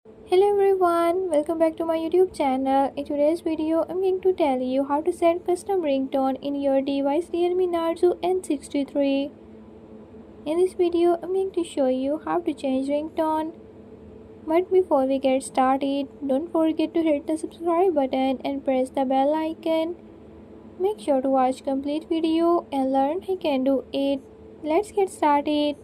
Hello everyone, welcome back to my YouTube channel. In today's video, I'm going to tell you how to set custom ringtone in your device Realme Narzo N63. In this video, I'm going to show you how to change ringtone. But before we get started, don't forget to hit the subscribe button and press the bell icon. Make sure to watch complete video and learn how you can do it. Let's get started.